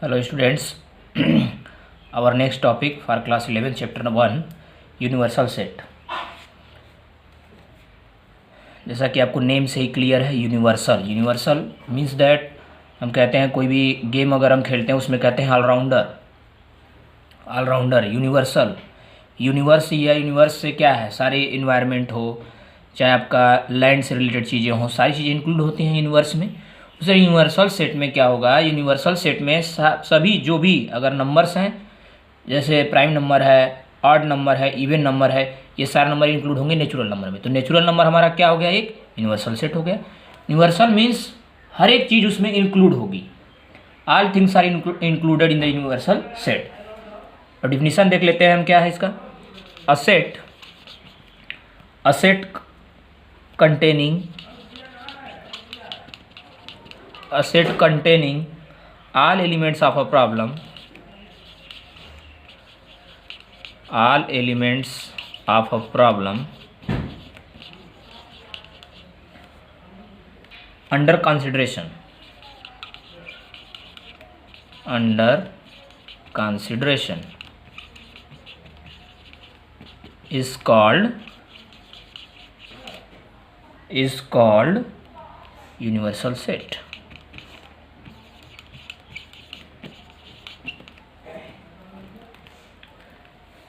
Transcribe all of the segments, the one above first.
Hello students, our next topic for class 11 chapter 1 universal set. जैसा कि आपको name से ही क्लियर है, यूनिवर्सल यूनिवर्सल मीन्स दैट हम कहते हैं कोई भी गेम अगर हम खेलते हैं उसमें कहते हैं ऑलराउंडर यूनिवर्सल। यूनिवर्स या यूनिवर्स से क्या है, सारे इन्वायरमेंट हो, चाहे आपका लैंड से रिलेटेड चीज़ें हों, सारी चीज़ें इंक्लूड होती हैं यूनिवर्स में। उसे यूनिवर्सल सेट में क्या होगा, यूनिवर्सल सेट में सभी जो भी अगर नंबर्स हैं, जैसे प्राइम नंबर है, ऑड नंबर है, इवन नंबर है, ये सारे नंबर इंक्लूड होंगे नेचुरल नंबर में। तो नेचुरल नंबर हमारा क्या हो गया, एक यूनिवर्सल सेट हो गया। यूनिवर्सल मीन्स हर एक चीज़ उसमें इंक्लूड होगी, all things are included in the universal set. और डिफिनीशन देख लेते हैं हम, क्या है इसका। A set containing all elements of a problem under consideration is called universal set।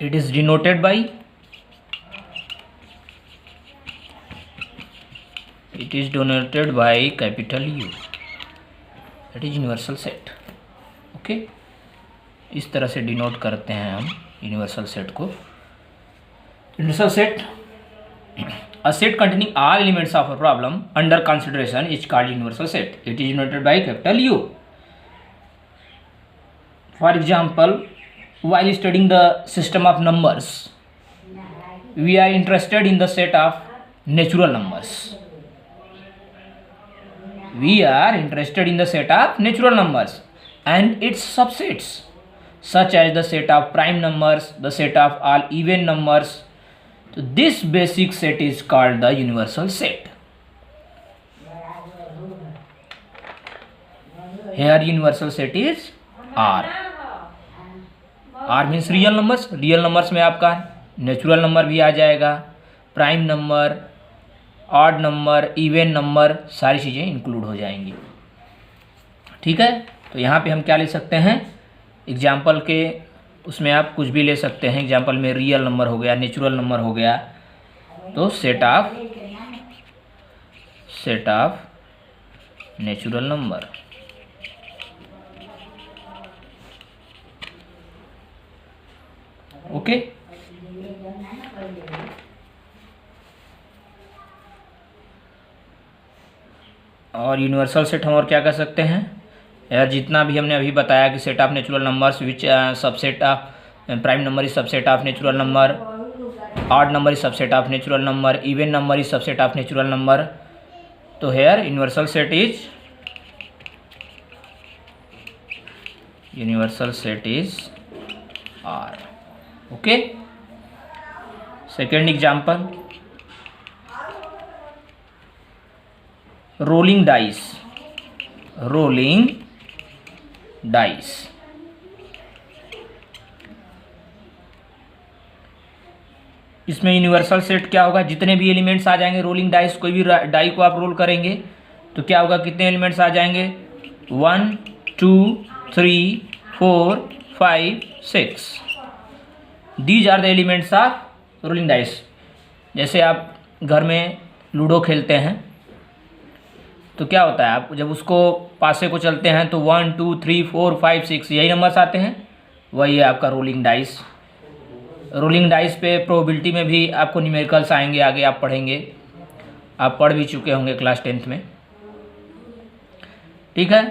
It is denoted by capital U, that is universal set। Okay, इस तरह से डिनोट करते हैं हम यूनिवर्सल सेट को। Universal set, a set containing all elements of a problem under consideration is called universal set। It is denoted by capital U। For example, while studying the system of numbers, we are interested in the set of natural numbers। And its subsets, such as the set of prime numbers, the set of all even numbers। So this basic set is called the universal set। Here universal set is R। R means real numbers. Real numbers में आपका natural number भी आ जाएगा, prime number, odd number, even number, सारी चीज़ें include हो जाएंगी। ठीक है, तो यहाँ पे हम क्या ले सकते हैं, एग्जाम्पल के उसमें आप कुछ भी ले सकते हैं। एग्जाम्पल में रियल नंबर हो गया, नेचुरल नंबर हो गया, तो set of natural number. Okay, और यूनिवर्सल सेट हम और क्या कर सकते हैं यार, जितना भी हमने अभी बताया कि set of natural numbers which subset of prime number is subset of natural number, odd number is subset of natural number, even number is subset of natural number. तो here universal set is R. Okay, second example, rolling dice. इसमें universal set क्या होगा, जितने भी elements आ जाएंगे rolling dice, कोई भी die को आप रोल करेंगे तो क्या होगा, कितने एलिमेंट्स आ जाएंगे, 1 2 3 4 5 6। These are the elements of rolling dice. जैसे आप घर में लूडो खेलते हैं तो क्या होता है, आप जब उसको पासे को चलते हैं तो 1 2 3 4 5 6 यही नंबर्स आते हैं, वही है आपका रोलिंग डाइस। रोलिंग डाइस पे प्रोबेबिलिटी में भी आपको न्यूमेरिकल्स आएंगे, आगे आप पढ़ेंगे, आप पढ़ भी चुके होंगे क्लास 10th में। ठीक है,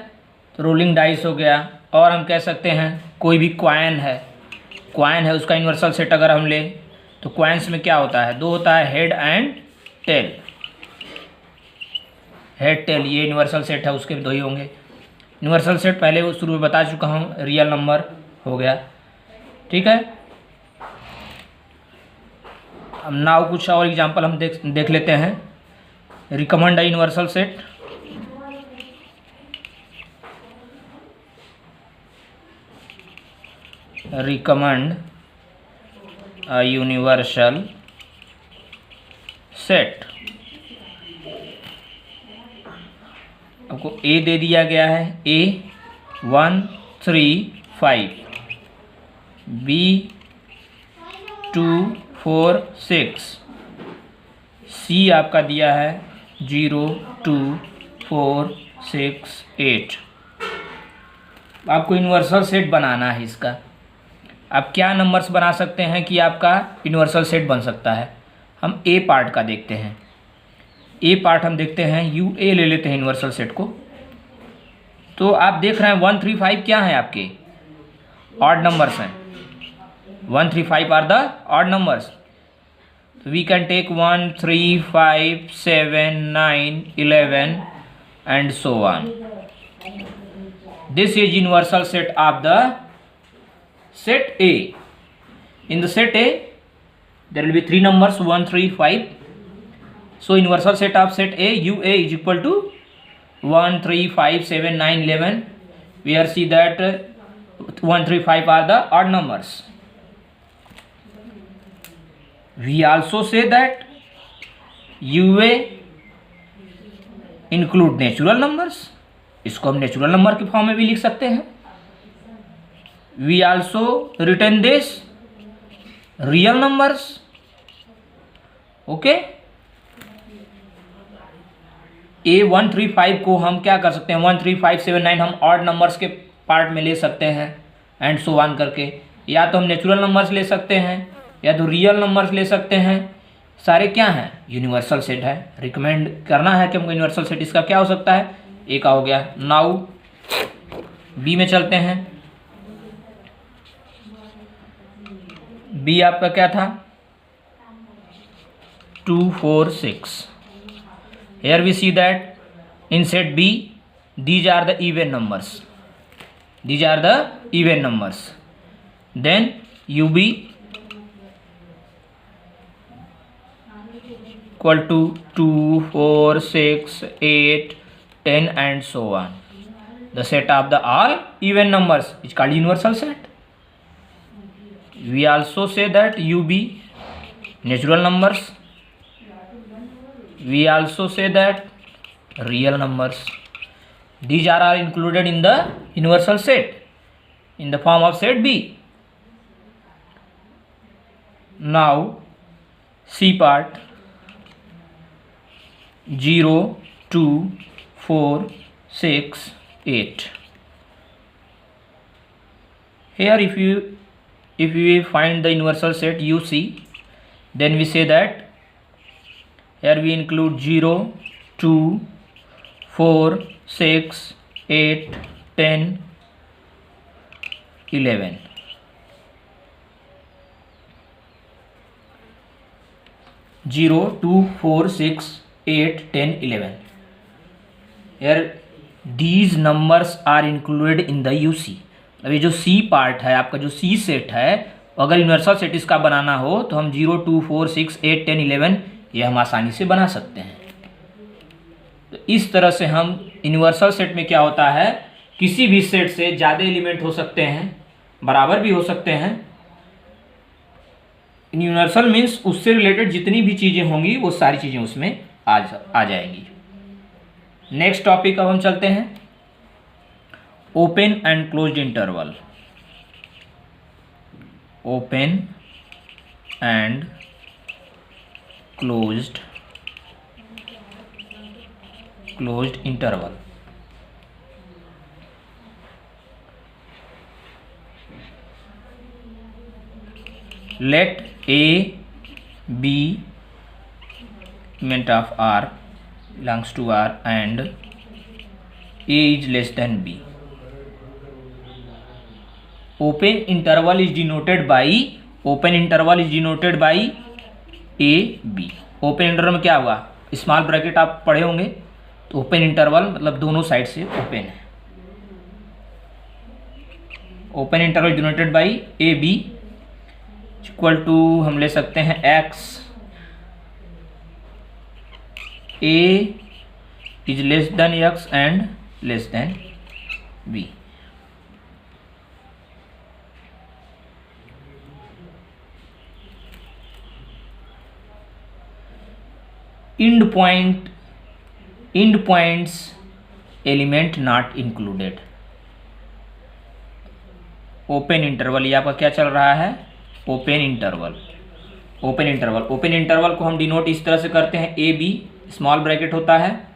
तो रोलिंग डाइस हो गया। और हम कह सकते हैं कोई भी कॉइन है उसका यूनिवर्सल सेट अगर हम ले तो कॉइन्स में क्या होता है, दो होता है, head and tail. Head tail ये यूनिवर्सल सेट है, उसके दो ही होंगे। यूनिवर्सल सेट पहले वो शुरू में बता चुका हूँ, रियल नंबर हो गया। ठीक है, अब नाउ कुछ और एग्जांपल हम देख लेते हैं। Recommend a universal set. recommend a universal set। आपको ए दे दिया गया है, ए 1 3 5, बी 2 4 6, सी आपका दिया है 0 2 4 6 8। आपको यूनिवर्सल सेट बनाना है इसका। आप क्या नंबर्स बना सकते हैं कि आपका यूनिवर्सल सेट बन सकता है। हम ए पार्ट का देखते हैं। ए पार्ट हम देखते हैं, यू ए ले लेते हैं यूनिवर्सल सेट को। तो आप देख रहे हैं 1 3 5 क्या है आपके ऑड नंबर्स हैं। 1 3 5 are the odd numbers. We can take 1 3 5 7 9 11 and so on. This is universal set of the set A. In the set A there will be three numbers 1 3 5. So universal set of set A, UA is equal to 1 3 5 7 9 11. We are see that 1 3 5 are the odd numbers. We also say that UA include natural numbers. इसको हम natural number के form में भी लिख सकते हैं। We also written this real numbers. Okay, ए 1 3 5 को हम क्या कर सकते हैं, 1 3 5 7 9 हम ऑड नंबर्स के पार्ट में ले सकते हैं एंड सो ऑन करके। या तो हम नेचुरल नंबर्स ले सकते हैं या तो रियल नंबर्स ले सकते हैं। सारे क्या हैं, यूनिवर्सल सेट है। रिकमेंड करना है कि हमको यूनिवर्सल सेट इसका क्या हो सकता है, ए का हो गया। नाउ बी में चलते हैं। बी आपका क्या था, 2 4 6। Here we see that in set B these are the even numbers. These are the even numbers. Then UB equal to 2 4 6 8 10 and so on. The set of the all even numbers is called universal set. We also say that UB natural numbers. We also say that real numbers. These are all included in the universal set in the form of set B. Now C part 0 2 4 6 8. Here if we find the universal set UC, then we say that here we include 0 2 4 6 8 10 11. Zero, 2, 4, 6, 8, 10, 11. Here these numbers are included in the UC. अभी जो C part है आपका, जो C set है, अगर universal set इसका बनाना हो तो हम 0 2 4 6 8 10 11 ये हम आसानी से बना सकते हैं। तो इस तरह से हम यूनिवर्सल सेट में क्या होता है, किसी भी सेट से ज़्यादा एलिमेंट हो सकते हैं, बराबर भी हो सकते हैं। यूनिवर्सल मीन्स उससे रिलेटेड जितनी भी चीज़ें होंगी वो सारी चीज़ें उसमें आ जाएंगी। नेक्स्ट टॉपिक अब हम चलते हैं, open and closed interval. Open and closed interval। Let A be element of R belongs to R and A is less than B. Open interval is denoted by A B. Open interval में क्या हुआ, small bracket आप पढ़े होंगे, तो open interval मतलब दोनों side से ओपन है। Open interval denoted by A B equal to हम ले सकते हैं X A is less than X and less than B. End points element not included. Open interval, ये आपका क्या चल रहा है, ओपन इंटरवल। ओपन इंटरवल को हम डिनोट इस तरह से करते हैं, ए बी स्मॉल ब्रैकेट होता है,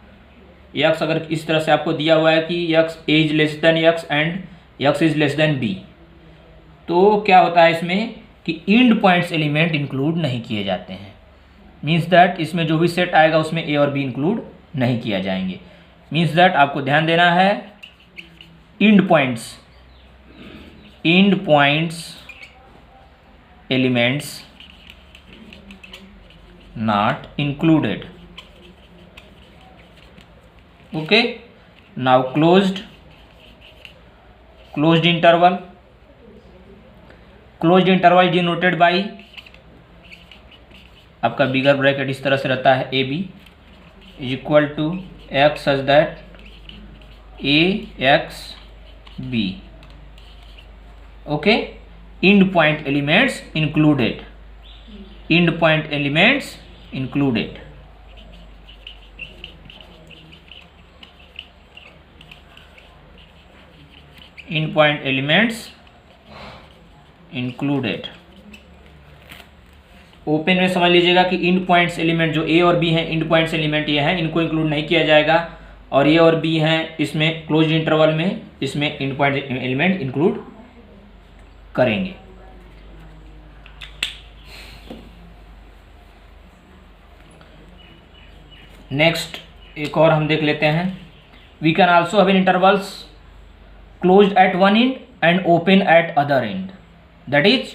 यक्स अगर इस तरह से आपको दिया हुआ है कि X is less than X and X is less than B, तो क्या होता है इसमें कि इंड पॉइंट्स एलिमेंट इंक्लूड नहीं किए जाते हैं। मीन्स दैट इसमें जो भी सेट आएगा उसमें ए और बी इंक्लूड नहीं किया जाएंगे। मीन्स दैट आपको ध्यान देना है, end points elements not included. Okay, now closed interval denoted by आपका बिगर ब्रैकेट इस तरह से रहता है, A B is equal to X such that A X B. Okay, end point elements included, end point elements included. End point elements included. Open में समझ लीजिएगा कि इंड पॉइंट्स एलिमेंट जो ए और बी हैं, इंड पॉइंट्स एलिमेंट ये हैं, इनको इंक्लूड नहीं किया जाएगा, और ए और बी हैं इसमें क्लोज्ड इंटरवल में, इसमें इंड पॉइंट एलिमेंट इंक्लूड करेंगे। नेक्स्ट एक और हम देख लेते हैं, we can also have in intervals closed at one end and open at other end, that is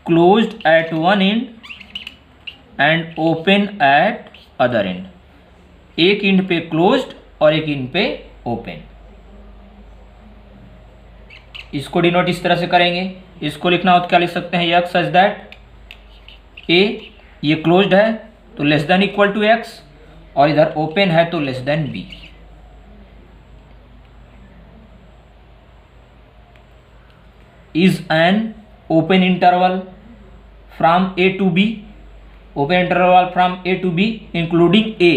closed at one end and open at other end. एक end पे closed और एक एंड पे ओपन। इसको डिनोट इस तरह से करेंगे, इसको लिखना हो तो क्या लिख सकते हैं, एक्स सच दैट ए, ये क्लोज्ड है तो less than equal to X, और इधर ओपन है तो less than B. Is an open interval from A to B, open interval from A to B including A,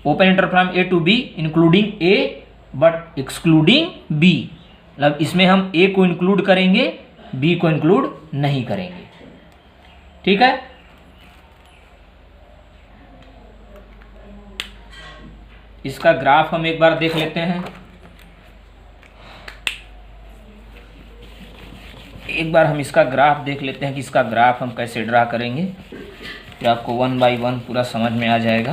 open interval from A to B including A but excluding B. मतलब इसमें हम ए को include करेंगे, B को include नहीं करेंगे। ठीक है, इसका ग्राफ हम एक बार देख लेते हैं। एक बार हम इसका ग्राफ देख लेते हैं कि इसका ग्राफ हम कैसे ड्रा करेंगे, कि आपको वन बाय वन पूरा समझ में आ जाएगा।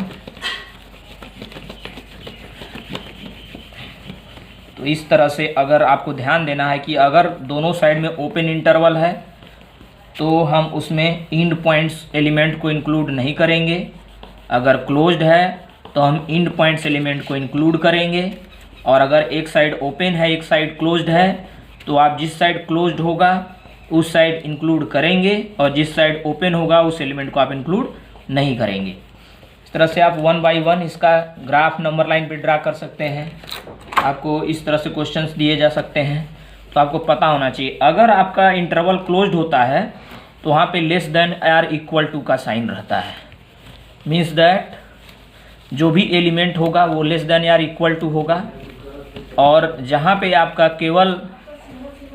तो इस तरह से अगर आपको ध्यान देना है कि अगर दोनों साइड में ओपन इंटरवल है तो हम उसमें इंड पॉइंट्स एलिमेंट को इंक्लूड नहीं करेंगे, अगर क्लोज्ड है तो हम इंड पॉइंट्स एलिमेंट को इंक्लूड करेंगे, और अगर एक साइड ओपन है एक साइड क्लोज्ड है तो आप जिस साइड क्लोज्ड होगा उस साइड इंक्लूड करेंगे, और जिस साइड ओपन होगा उस एलिमेंट को आप इंक्लूड नहीं करेंगे। इस तरह से आप वन बाय वन इसका ग्राफ नंबर लाइन पे ड्रा कर सकते हैं। आपको इस तरह से क्वेश्चंस दिए जा सकते हैं, तो आपको पता होना चाहिए। अगर आपका इंटरवल क्लोज्ड होता है तो वहाँ पे less than or equal to का साइन रहता है, मीन्स दैट जो भी एलिमेंट होगा वो लेस देन या इक्वल टू होगा, और जहाँ पे आपका केवल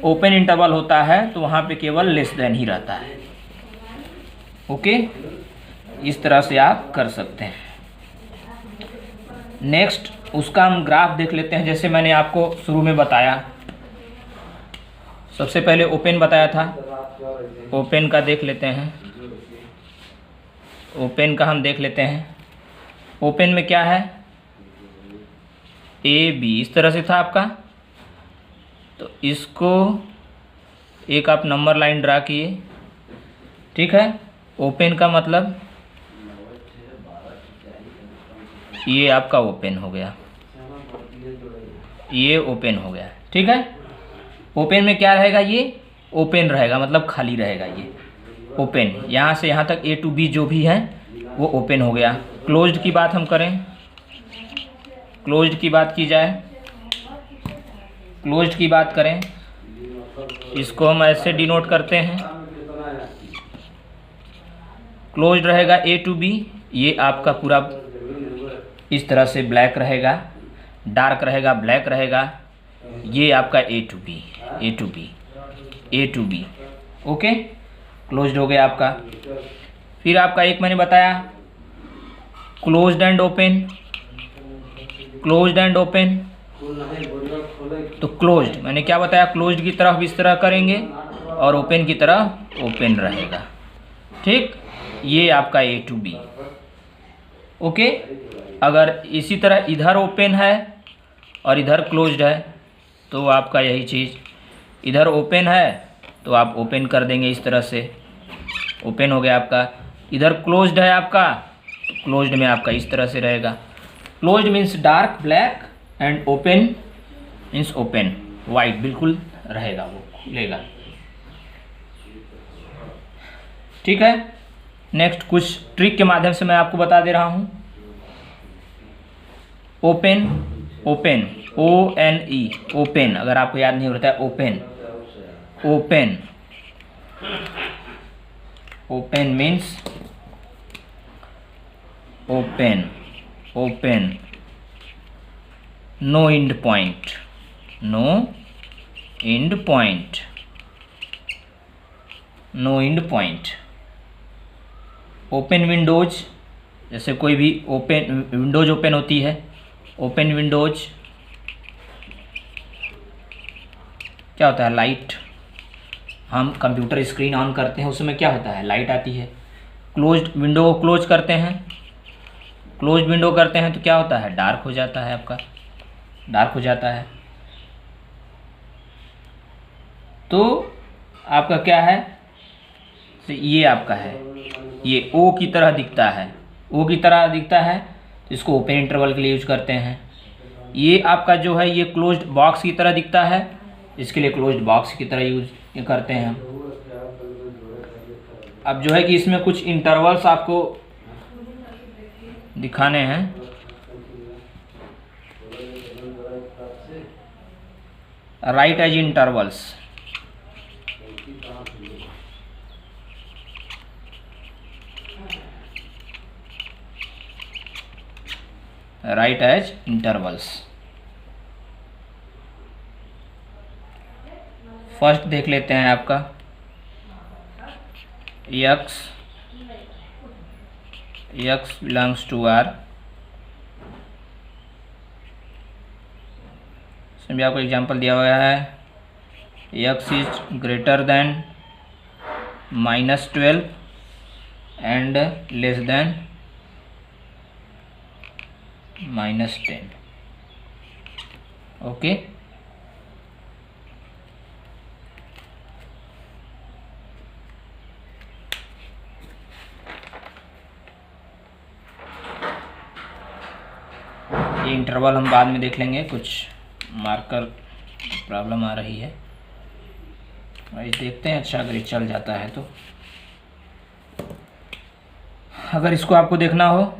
ओपन इंटरवल होता है तो वहाँ पे केवल लेस देन ही रहता है। ओके, इस तरह से आप कर सकते हैं। नेक्स्ट उसका हम ग्राफ देख लेते हैं। जैसे मैंने आपको शुरू में बताया, सबसे पहले ओपन बताया था, ओपन का देख लेते हैं। ओपन का हम देख लेते हैं। ओपन में क्या है, ए बी इस तरह से था आपका, तो इसको एक आप नंबर लाइन ड्रा किए। ठीक है, ओपन का मतलब ये आपका ओपन हो गया, ये ओपन हो गया। ठीक है, ओपन में क्या रहेगा, ये ओपन रहेगा मतलब खाली रहेगा, ये ओपन यहाँ से यहाँ तक ए टू बी जो भी है वो ओपन हो गया। क्लोज्ड की बात हम करें, क्लोज्ड की बात की जाए, क्लोज्ड की बात करें, इसको हम ऐसे डिनोट करते हैं। क्लोज्ड रहेगा ए टू बी, ये आपका पूरा इस तरह से ब्लैक रहेगा, डार्क रहेगा, ब्लैक रहेगा। ये आपका ए टू बी। ओके, क्लोज्ड हो गया आपका। फिर आपका एक मैंने बताया क्लोज्ड एंड ओपन, तो क्लोज्ड मैंने क्या बताया, क्लोज्ड की तरफ इस तरह करेंगे और ओपन की तरफ ओपन रहेगा। ठीक, ये आपका ए टू बी। ओके, अगर इसी तरह इधर ओपन है और इधर क्लोज्ड है तो आपका यही चीज़, इधर ओपन है तो आप ओपन कर देंगे इस तरह से, ओपन हो गया आपका। इधर क्लोज्ड है आपका, तो क्लोज्ड में आपका इस तरह से रहेगा। Closed means dark black and open means open white, बिल्कुल रहेगा, वो खुलेगा। ठीक है, नेक्स्ट कुछ ट्रिक के माध्यम से मैं आपको बता दे रहा हूँ। ओपन, ONE, ओपन, अगर आपको याद नहीं होता है open means open, no end point. Open windows, जैसे कोई भी ओपन विंडोज ओपन होती है, ओपन विंडोज क्या होता है, लाइट, हम कंप्यूटर स्क्रीन ऑन करते हैं उसमें क्या होता है, लाइट आती है। क्लोज्ड विंडो को क्लोज करते हैं, तो क्या होता है, डार्क हो जाता है आपका, डार्क हो जाता है। तो आपका क्या है, तो ये आपका है, ये ओ की तरह दिखता है, तो इसको ओपन इंटरवल के लिए यूज करते हैं। ये आपका जो है ये क्लोज्ड बॉक्स की तरह दिखता है, इसके लिए क्लोज्ड बॉक्स की तरह यूज करते हैं हम। अब जो है कि इसमें कुछ इंटरवल्स आपको दिखाने हैं। राइट एज इंटरवल्स, फर्स्ट देख लेते हैं आपका x बिलोंग्स टू r। इसमें भी आपको एग्जांपल दिया हुआ है, x is greater than -12 and less then -10। Okay, ये इंटरवल हम बाद में देख लेंगे, कुछ मार्कर प्रॉब्लम आ रही है, भाई देखते हैं। अच्छा, अगर ये चल जाता है तो, अगर इसको आपको देखना हो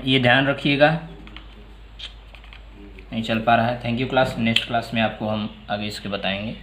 ये ध्यान रखिएगा, नहीं चल पा रहा है। Thank you class, next class में आपको हम आगे इसके बताएंगे।